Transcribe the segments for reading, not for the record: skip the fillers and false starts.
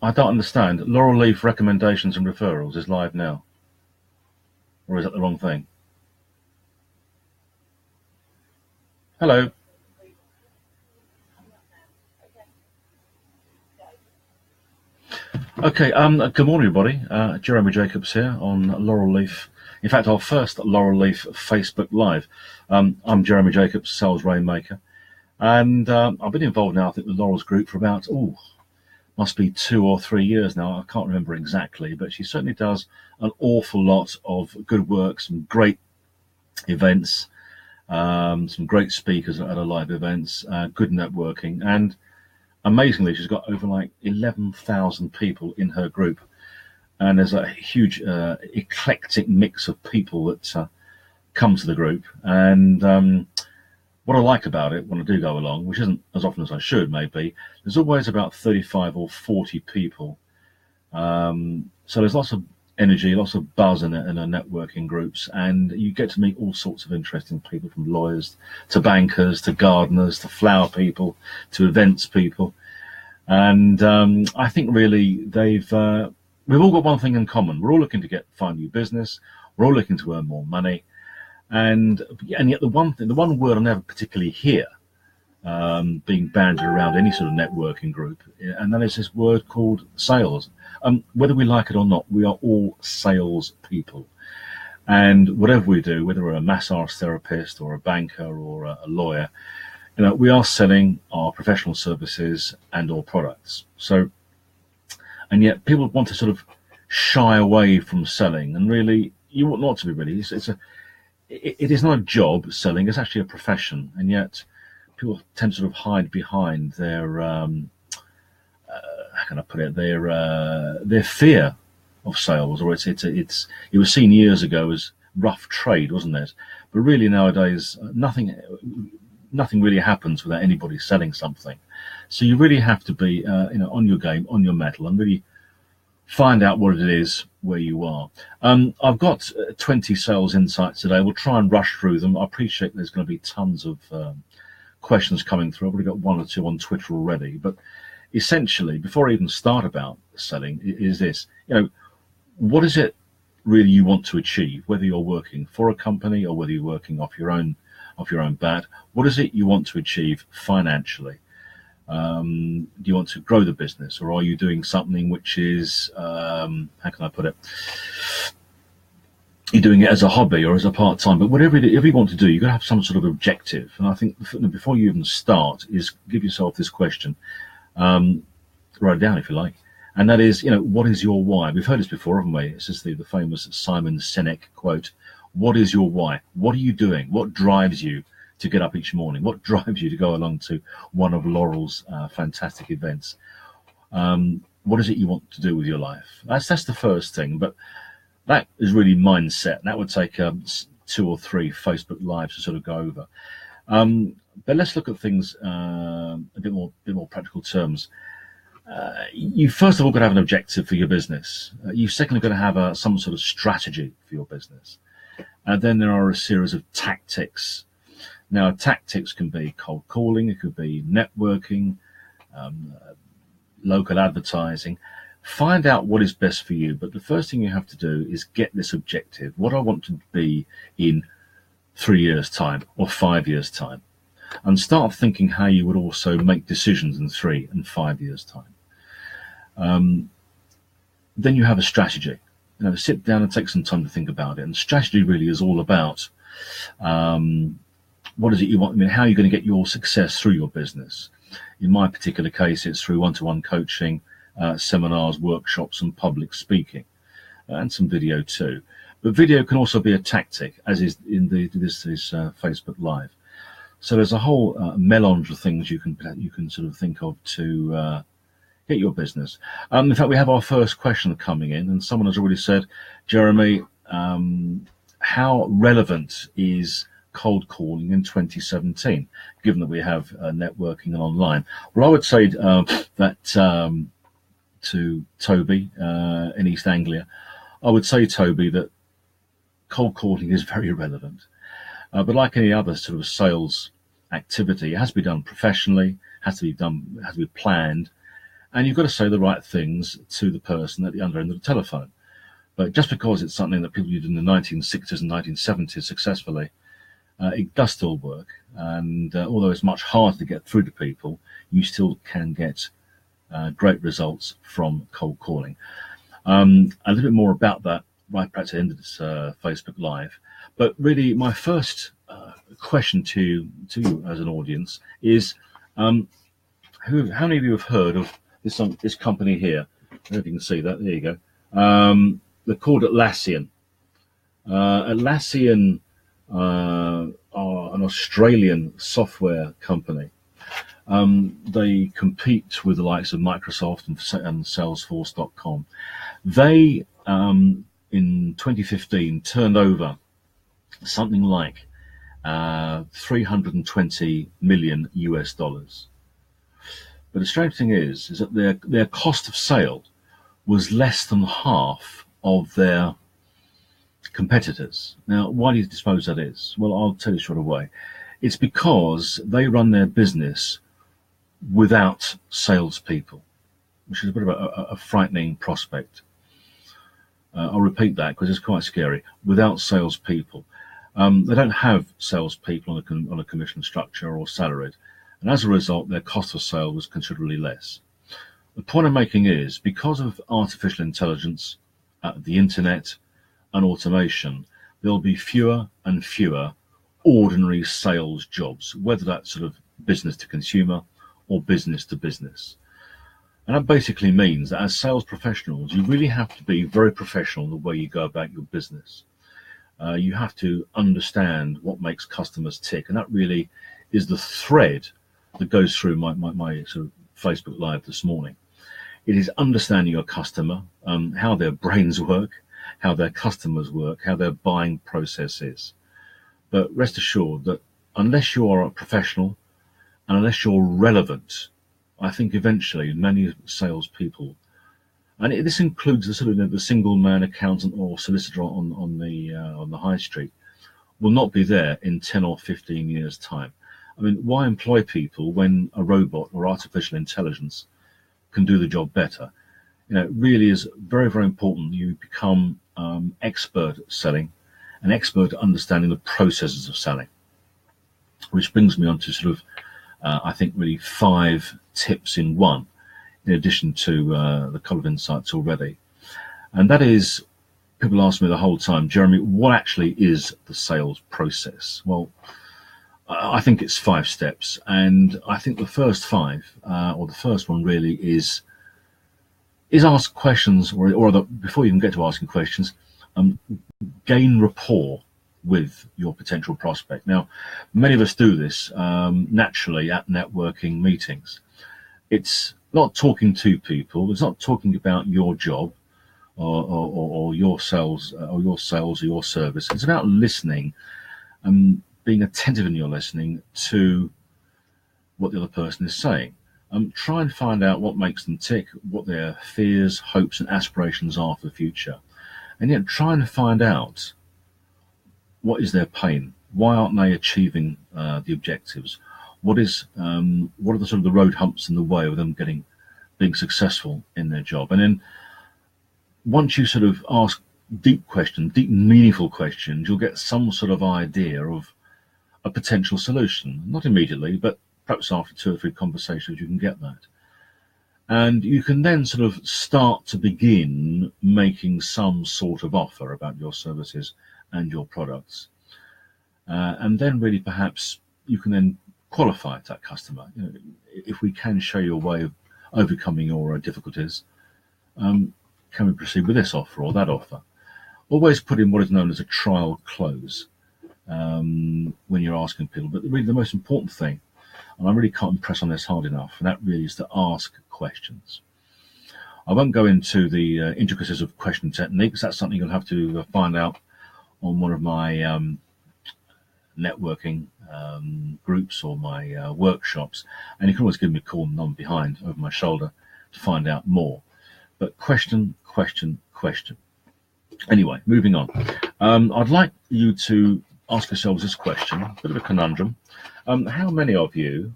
I don't understand. Laurel Leaf recommendations and referrals is live now. Or is that the wrong thing? Hello. Okay, good morning, everybody. Jeremy Jacobs here on Laurel Leaf. In fact, our first Laurel Leaf Facebook Live. I'm Jeremy Jacobs, Sales Rainmaker. And I've been involved now, I think, with Laurel's group for about, must be 2 or 3 years now. I can't remember exactly, but she certainly does an awful lot of good work, some great events, some great speakers at her live events, good networking, and amazingly, she's got over like 11,000 people in her group, and there's a huge eclectic mix of people that come to the group. And what I like about it when I do go along, which isn't as often as I should maybe, there's always about 35 or 40 people. So there's lots of energy, lots of buzz in our networking groups, and you get to meet all sorts of interesting people, from lawyers to bankers to gardeners to flower people to events people. And I think really we've all got one thing in common. We're all looking to find new business. We're all looking to earn more money. And yet the one word I never particularly hear being bandied around any sort of networking group, and that is this word called sales. Whether we like it or not, we are all sales people. And whatever we do, whether we're a massage therapist or a banker or a lawyer, we are selling our professional services and or products. So, and yet people want to sort of shy away from selling, and really, you ought not to be really. It is not a job, selling. It's actually a profession, and yet people tend to sort of hide behind their how can I put it, their fear of sales, or it was seen years ago as rough trade, wasn't it? But really nowadays, nothing really happens without anybody selling something. So you really have to be on your game, on your mettle, and really find out what it is where you are. I've got 20 sales insights today. We'll try and rush through them. I appreciate there's going to be tons of questions coming through. I've already got 1 or 2 on Twitter already. But essentially, before I even start about selling, is this, what is it really you want to achieve, whether you're working for a company or whether you're working off your own bat? What is it you want to achieve financially? Do you want to grow the business, or are you doing something which is, how can I put it? You're doing it as a hobby or as a part-time, but whatever you want to do, you've got to have some sort of objective. And I think before you even start, is give yourself this question, write it down if you like, and that is, what is your why? We've heard this before, haven't we? It's just the famous Simon Sinek quote. What is your why? What are you doing? What drives you to get up each morning? What drives you to go along to one of Laurel's fantastic events? What is it you want to do with your life? That's the first thing, but that is really mindset. That would take 2 or 3 Facebook Lives to sort of go over. But let's look at things a bit more practical terms. You first of all got to have an objective for your business. You secondly got to have some sort of strategy for your business. And then there are a series of tactics. Now, tactics can be cold calling, it could be networking, local advertising. Find out what is best for you. But the first thing you have to do is get this objective. What I want to be in 3 years' time or 5 years' time. And start thinking how you would also make decisions in 3 and 5 years' time. Then you have a strategy. Sit down and take some time to think about it. And strategy really is all about what is it you want? How are you going to get your success through your business? In my particular case, it's through one-to-one coaching, seminars, workshops, and public speaking, and some video too. But video can also be a tactic, as is in this Facebook Live. So there's a whole melange of things you can sort of think of to get your business. In fact, we have our first question coming in, and someone has already said, Jeremy, how relevant is cold calling in 2017, given that we have networking and online? Well, I would say that to Toby in East Anglia, I would say, Toby, that cold calling is very relevant. But like any other sort of sales activity, it has to be done professionally, has to be planned, and you've got to say the right things to the person at the other end of the telephone. But just because it's something that people did in the 1960s and 1970s successfully, it does still work. And although it's much harder to get through to people, you still can get great results from cold calling. A little bit more about that right back to the end of this Facebook Live. But really, my first question to you as an audience is, how many of you have heard of this company here? I don't know if you can see that. There you go. They're called Atlassian. Atlassian are an Australian software company. They compete with the likes of Microsoft and Salesforce.com. They, in 2015, turned over something like 320 million US dollars. But the strange thing is that their cost of sale was less than half of their competitors. Now, why do you suppose that is? Well, I'll tell you straight away. It's because they run their business without salespeople, which is a bit of a frightening prospect. I'll repeat that because it's quite scary. Without salespeople. They don't have salespeople on a commission structure or salaried, and as a result, their cost of sale was considerably less. The point I'm making is, because of artificial intelligence, the internet, and automation, there'll be fewer and fewer ordinary sales jobs, whether that's sort of business to consumer or business to business. And that basically means that as sales professionals, you really have to be very professional in the way you go about your business. You have to understand what makes customers tick, and that really is the thread that goes through my sort of Facebook Live this morning. It is understanding your customer, how their brains work, how their customers work, how their buying process is. But rest assured that unless you are a professional and unless you're relevant, I think eventually many salespeople, and this includes the sort of the single man accountant or solicitor on the high street, will not be there in 10 or 15 years' time. I mean, why employ people when a robot or artificial intelligence can do the job better? You know, it really is very, very important you become expert at selling, an expert at understanding the processes of selling. Which brings me on to sort of, I think, really 5 tips in one, in addition to the couple of insights already. And that is, people ask me the whole time, Jeremy, what actually is the sales process? Well, I think it's 5 steps. And I think the first 5, or the first one really is ask questions, or before you even get to asking questions, gain rapport with your potential prospect. Now, many of us do this naturally at networking meetings. It's not talking to people. It's not talking about your job or your sales or your service. It's about listening and being attentive in your listening to what the other person is saying. Try and find out what makes them tick, what their fears, hopes, and aspirations are for the future, and yet try and find out what is their pain. Why aren't they achieving the objectives? What are the sort of the road humps in the way of them being successful in their job? And then once you sort of ask deep meaningful questions, you'll get some sort of idea of a potential solution. Not immediately, but perhaps after 2 or 3 conversations, you can get that. And you can then sort of start to begin making some sort of offer about your services and your products. And then really perhaps you can then qualify that customer. You know, if we can show you a way of overcoming your difficulties, can we proceed with this offer or that offer? Always put in what is known as a trial close when you're asking people. But really the most important thing, and I really can't impress on this hard enough, and that really is to ask questions. I won't go into the intricacies of question techniques. That's something you'll have to find out on one of my networking groups or my workshops. And you can always give me a call on behind over my shoulder to find out more. But question. Anyway, moving on. I'd like you to ask yourselves this question, a bit of a conundrum. How many of you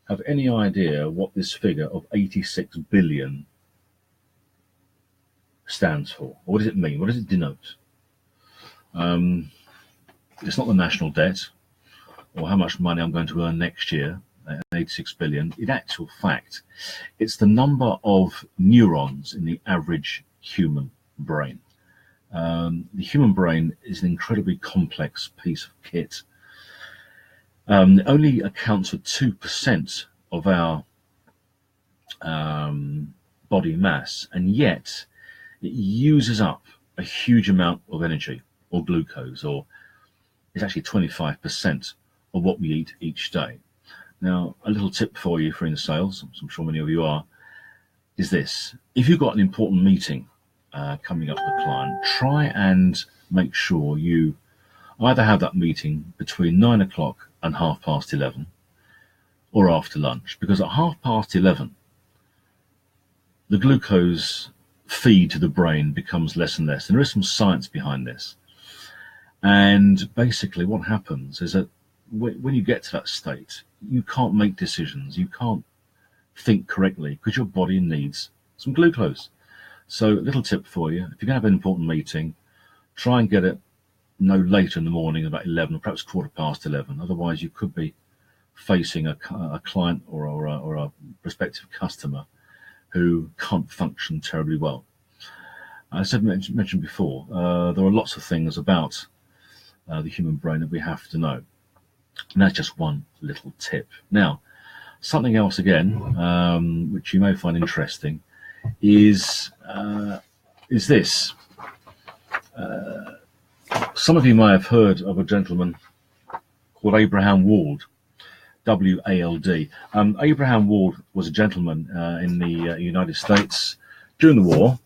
have any idea what this figure of 86 billion stands for? What does it mean? What does it denote? It's not the national debt or how much money I'm going to earn next year, 86 billion. In actual fact, it's the number of neurons in the average human brain. The human brain is an incredibly complex piece of kit. It only accounts for 2% of our body mass, and yet it uses up a huge amount of energy or glucose, or it's actually 25% of what we eat each day. Now, a little tip for you for in sales, I'm sure many of you are, is this. If you've got an important meeting coming up with a client, try and make sure you either have that meeting between 9 o'clock and 11:30 or after lunch, because at 11:30 the glucose feed to the brain becomes less and less. And there is some science behind this. And basically what happens is that when you get to that state, you can't make decisions, you can't think correctly because your body needs some glucose. So a little tip for you, if you're going to have an important meeting, try and get it no later in the morning, about 11 or perhaps 11:15. Otherwise you could be facing a client or a prospective customer who can't function terribly well. As I mentioned before, there are lots of things about the human brain that we have to know. And that's just one little tip. Now, something else again, which you may find interesting, is this. Some of you may have heard of a gentleman called Abraham Wald, W-A-L-D. Abraham Wald was a gentleman in the United States during the war.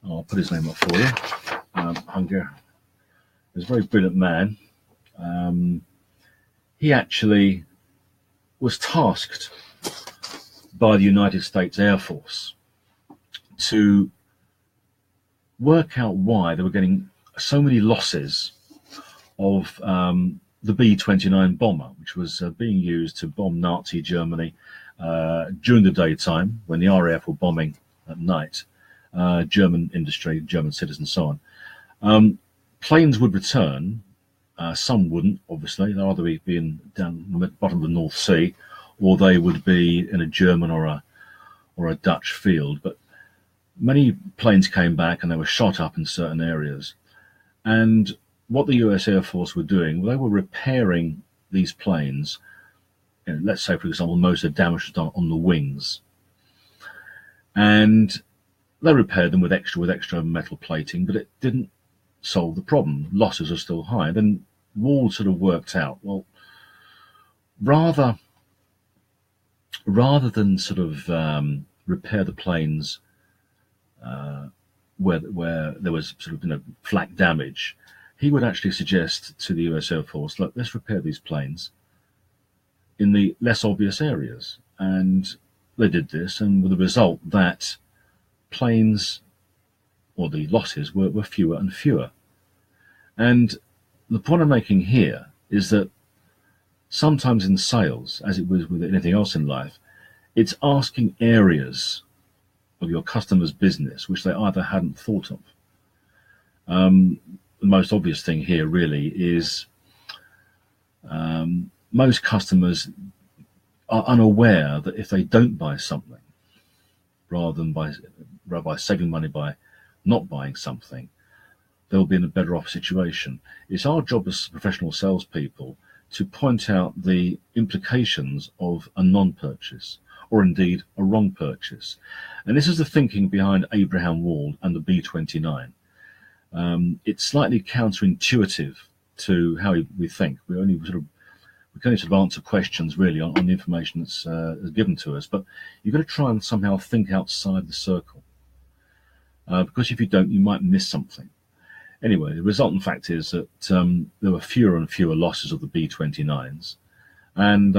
I'll put his name up for you. Hungary. He was a very brilliant man. He actually was tasked by the United States Air Force to work out why they were getting so many losses of the B-29 bomber, which was being used to bomb Nazi Germany during the daytime when the RAF were bombing at night, German industry, German citizens, so on. Planes would return. Some wouldn't, obviously. They'd either be down the bottom of the North Sea, or they would be in a German or a Dutch field. But many planes came back and they were shot up in certain areas. And what the US Air Force were doing, they were repairing these planes. Let's say, for example, most of the damage was done on the wings. And they repaired them with extra metal plating, but it didn't solve the problem. Losses are still high. Then Wald sort of worked out, well, rather than sort of repair the planes where there was sort of flak damage, he would actually suggest to the US Air Force, look, let's repair these planes in the less obvious areas. And they did this, and with the result that planes, or the losses, were fewer and fewer. And the point I'm making here is that sometimes in sales, as it was with anything else in life, it's asking areas of your customer's business which they either hadn't thought of. The most obvious thing here really is most customers are unaware that if they don't buy something, rather than by saving money by not buying something, they'll be in a better off situation. It's our job as professional salespeople to point out the implications of a non-purchase, or indeed a wrong purchase. And this is the thinking behind Abraham Wald and the B-29. It's slightly counterintuitive to how we think. We can only sort of answer questions really on the information that's given to us, but you've got to try and somehow think outside the circle. Because if you don't, you might miss something. Anyway, the resultant fact is that there were fewer and fewer losses of the B-29s, and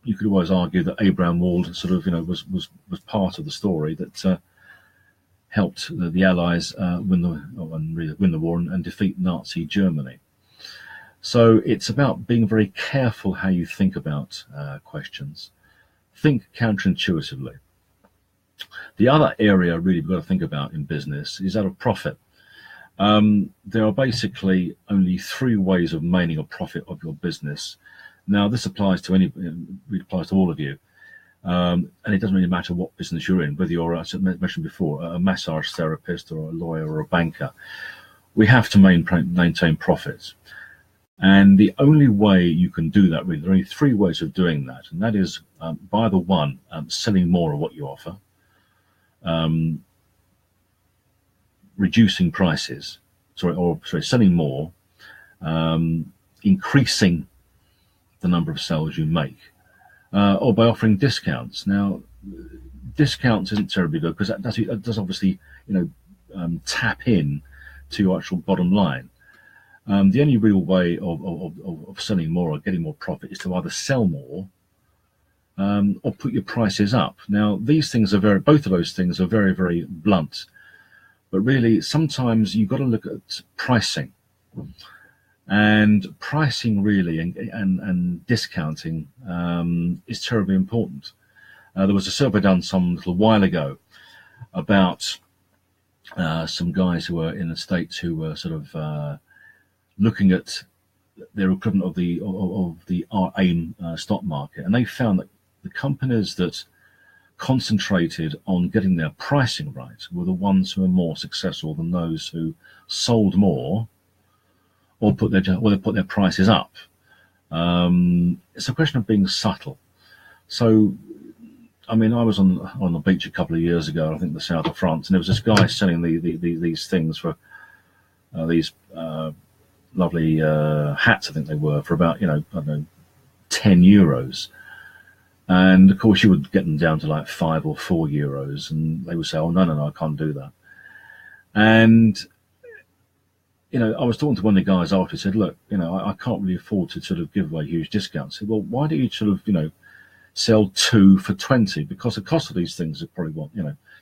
you could always argue that Abraham Wald sort of, was part of the story that helped the Allies win the war and defeat Nazi Germany. So it's about being very careful how you think about questions. Think counterintuitively. The other area really we've got to think about in business is that of profit. There are basically only three ways of making a profit of your business. Now, this applies to it applies to all of you, and it doesn't really matter what business you're in, whether you're, as I mentioned before, a massage therapist or a lawyer or a banker. We have to maintain profits, and the only way you can do that, really, there are only three ways of doing that, and that is by the one, selling more of what you offer. Reducing prices, selling more, increasing the number of sales you make, or by offering discounts. Now, discounts isn't terribly good because that does obviously, tap in to your actual bottom line. The only real way of selling more or getting more profit is to either sell more or put your prices up. Now, both of those things are very, very blunt. But really, sometimes you've got to look at pricing. And pricing really and discounting is terribly important. There was a survey done some little while ago about some guys who were in the States who were sort of looking at their equivalent of the AIM stock market. And they found that the companies that concentrated on getting their pricing right were the ones who were more successful than those who sold more or put their prices up. It's a question of being subtle. So, I mean, I was on the beach a couple of years ago, I think the south of France, and there was this guy selling these things for these lovely hats, I think they were, for about, I don't know, 10 euros. And of course, you would get them down to like €5 or €4, and they would say, "Oh, no, I can't do that." And I was talking to one of the guys after. He said, "Look, I can't really afford to sort of give away huge discounts." I said, "Well, why don't you sort of, sell 2 for 20? Because the cost of these things is probably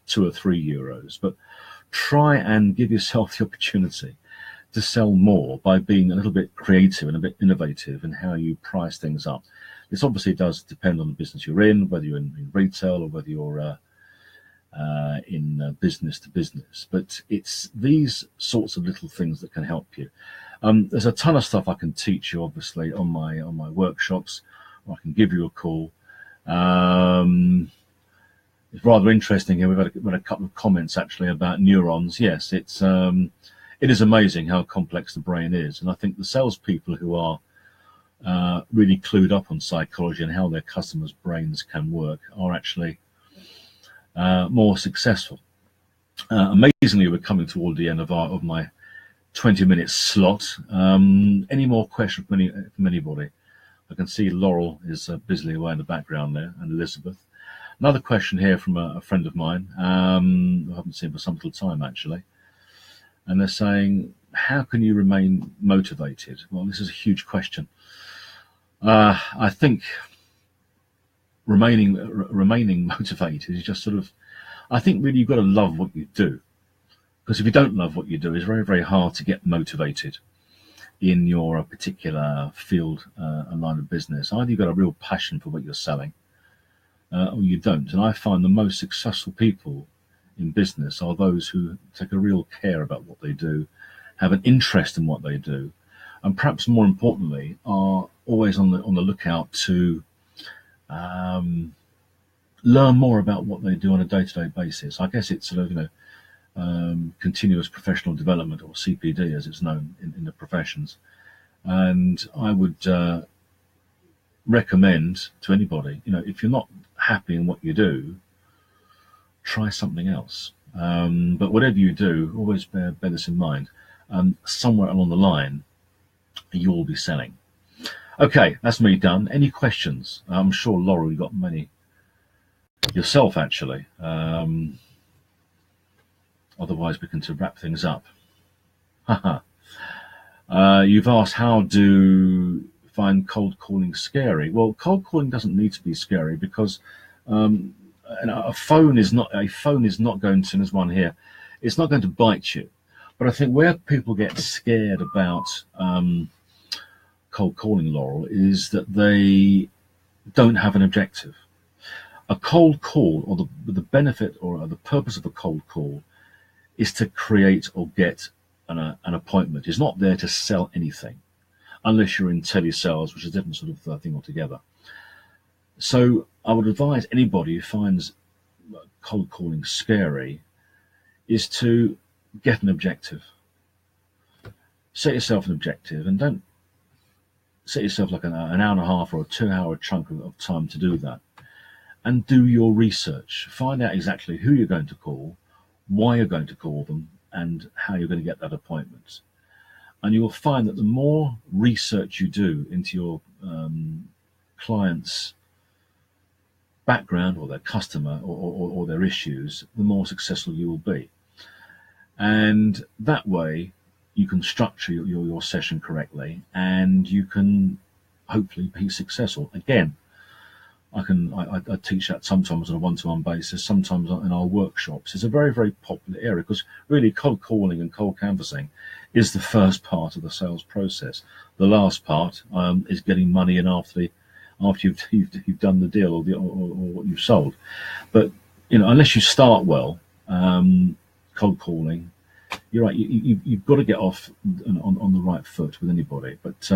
€2 or €3. But try and give yourself the opportunity to sell more by being a little bit creative and a bit innovative in how you price things up." This obviously does depend on the business you're in, whether you're in retail or whether you're in business to business. But it's these sorts of little things that can help you. There's a ton of stuff I can teach you, obviously, on my workshops, or I can give you a call. It's rather interesting here. We've had a couple of comments actually about neurons. Yes, it is amazing how complex the brain is, and I think the salespeople who are really clued up on psychology and how their customers' brains can work are actually more successful. Amazingly, we're coming toward the end of my 20-minute slot. Any more questions from anybody? I can see Laurel is busily away in the background there, and Elizabeth. Another question here from a friend of mine, who I haven't seen for some little time actually. And they're saying, how can you remain motivated? Well, this is a huge question. I think remaining motivated is just sort of, I think really you've got to love what you do. Because if you don't love what you do, it's very, very hard to get motivated in your particular field and line of business. Either you've got a real passion for what you're selling, or you don't. And I find the most successful people in business are those who take a real care about what they do, have an interest in what they do, and perhaps more importantly, are always on the lookout to learn more about what they do on a day-to-day basis. I guess it's sort of, continuous professional development, or CPD as it's known in the professions. And I would recommend to anybody, if you're not happy in what you do, try something else. But whatever you do, always bear this in mind. Somewhere along the line, you will be selling. Okay, that's me done. Any questions? I'm sure, Laura, you got many yourself, actually. Otherwise, we can wrap things up. You've asked, how do find cold calling scary? Well, cold calling doesn't need to be scary because a phone is not going to, there's one here, it's not going to bite you. But I think where people get scared about cold calling, Laurel, is that they don't have an objective. A cold call, or the benefit or the purpose of a cold call, is to create or get an appointment. It's not there to sell anything, unless you're in telesales, which is a different sort of thing altogether. So I would advise anybody who finds cold calling scary is to get an objective. Set yourself an objective, and don't set yourself like an hour and a half or a 2 hour chunk of time to do that. And do your research. Find out exactly who you're going to call, why you're going to call them, and how you're going to get that appointment. And you'll find that the more research you do into your client's background or their customer or their issues, the more successful you will be. And that way you can structure your session correctly, and you can hopefully be successful. Again, I teach that sometimes on a one-to-one basis, sometimes in our workshops. It's a very, very popular area because really cold calling and cold canvassing is the first part of the sales process. The last part is getting money in after you've done the deal or what you've sold. But unless you start well, cold calling, you're right. You've got to get off on the right foot with anybody. But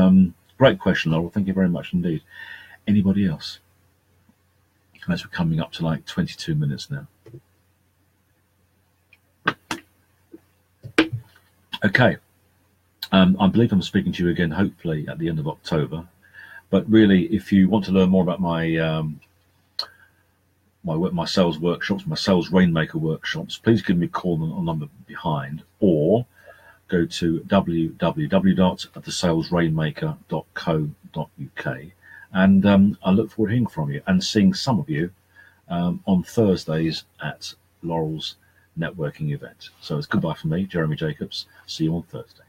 great question, Laurel. Thank you very much indeed. Anybody else? As we're coming up to like 22 minutes now. Okay. I believe I'm speaking to you again, hopefully at the end of October. But really, if you want to learn more about my my sales workshops, my sales Rainmaker workshops, please give me a call on the number behind, or go to www.thesalesrainmaker.co.uk. And I look forward to hearing from you and seeing some of you on Thursdays at Laurel's networking event. So it's goodbye from me, Jeremy Jacobs. See you on Thursday.